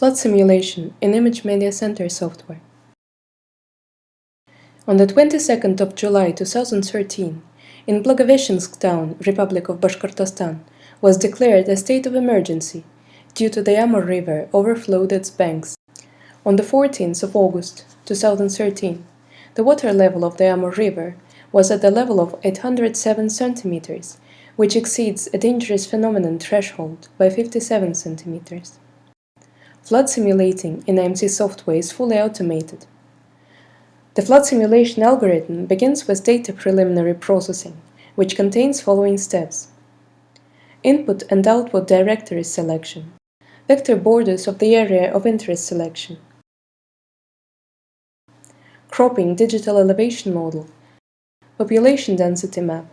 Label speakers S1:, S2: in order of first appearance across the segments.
S1: Flood simulation in Image Media Center software. On the 22nd of July 2013, in Blagoveshchensk town, Republic of Bashkortostan, was declared a state of emergency due to the Amur river overflowed its banks. On the 14th of August 2013, the water level of the Amur river was at the level of 807 centimeters, which exceeds a dangerous phenomenon threshold by 57 centimeters. Flood simulating in AMC software is fully automated. The flood simulation algorithm begins with data preliminary processing, which contains following steps: input and output directory selection, vector borders of the area of interest selection, cropping digital elevation model, population density map,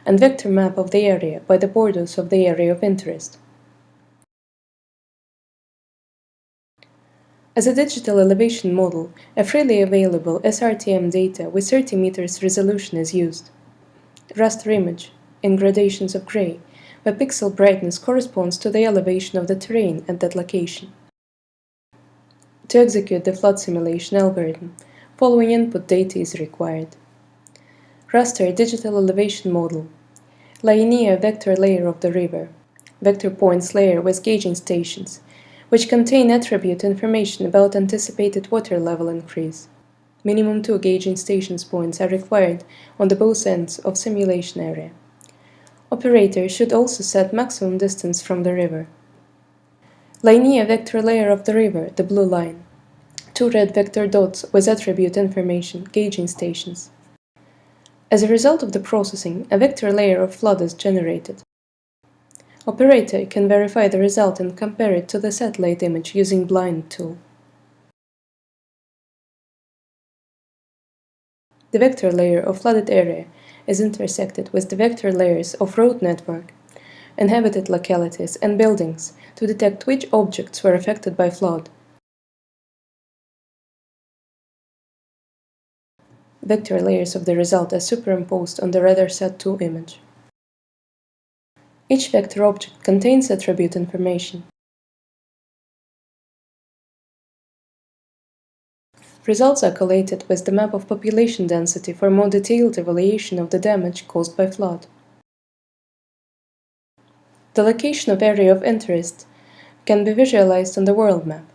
S1: and vector map of the area by the borders of the area of interest. As a digital elevation model, a freely available SRTM data with 30 meters resolution is used. Raster image, in gradations of gray, where pixel brightness corresponds to the elevation of the terrain at that location. To execute the flood simulation algorithm, following input data is required: raster digital elevation model, linear vector layer of the river, vector points layer with gauging stations, which contain attribute information about anticipated water level increase. Minimum 2 gauging stations points are required on the both ends of simulation area. Operator should also set maximum distance from the river. Linear vector layer of the river, the blue line. 2 red vector dots with attribute information, gauging stations. As a result of the processing, a vector layer of flood is generated. Operator can verify the result and compare it to the satellite image using blind tool. The vector layer of flooded area is intersected with the vector layers of road network, inhabited localities, and buildings to detect which objects were affected by flood. Vector layers of the result are superimposed on the RadarSat-2 image. Each vector object contains attribute information. Results are collated with the map of population density for more detailed evaluation of the damage caused by flood. The location of area of interest can be visualized on the world map.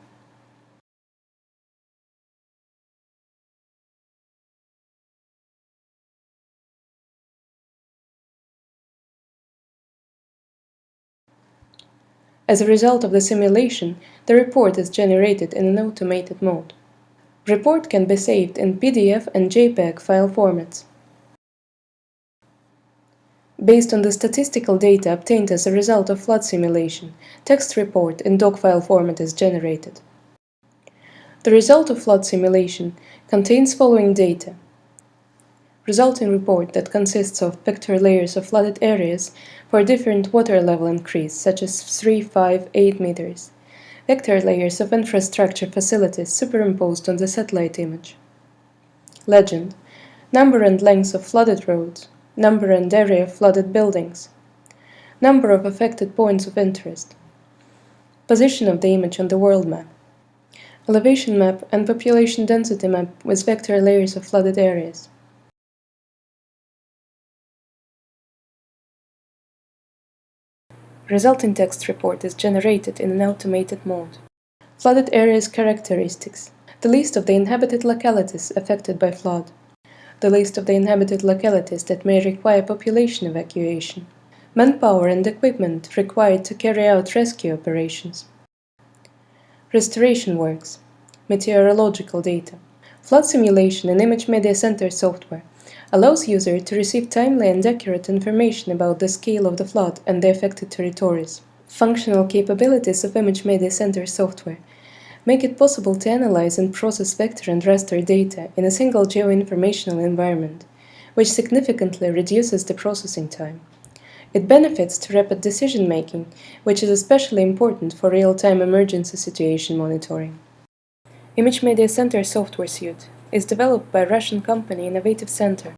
S1: As a result of the simulation, the report is generated in an automated mode. Report can be saved in PDF and JPEG file formats. Based on the statistical data obtained as a result of flood simulation, text report in doc file format is generated. The result of flood simulation contains following data: resulting report that consists of vector layers of flooded areas for different water level increase, such as 3, 5, 8 meters. Vector layers of infrastructure facilities superimposed on the satellite image. Legend: number and length of flooded roads, number and area of flooded buildings, number of affected points of interest, position of the image on the world map, elevation map and population density map with vector layers of flooded areas. Resulting text report is generated in an automated mode. Flooded areas characteristics: the list of the inhabited localities affected by flood, the list of the inhabited localities that may require population evacuation, manpower and equipment required to carry out rescue operations, restoration works, meteorological data. Flood simulation in Image Media Center software allows user to receive timely and accurate information about the scale of the flood and the affected territories. Functional capabilities of Image Media Center software make it possible to analyze and process vector and raster data in a single geoinformational environment, which significantly reduces the processing time. It benefits to rapid decision-making, which is especially important for real-time emergency situation monitoring. Image Media Center software suite is developed by Russian company Innovative Center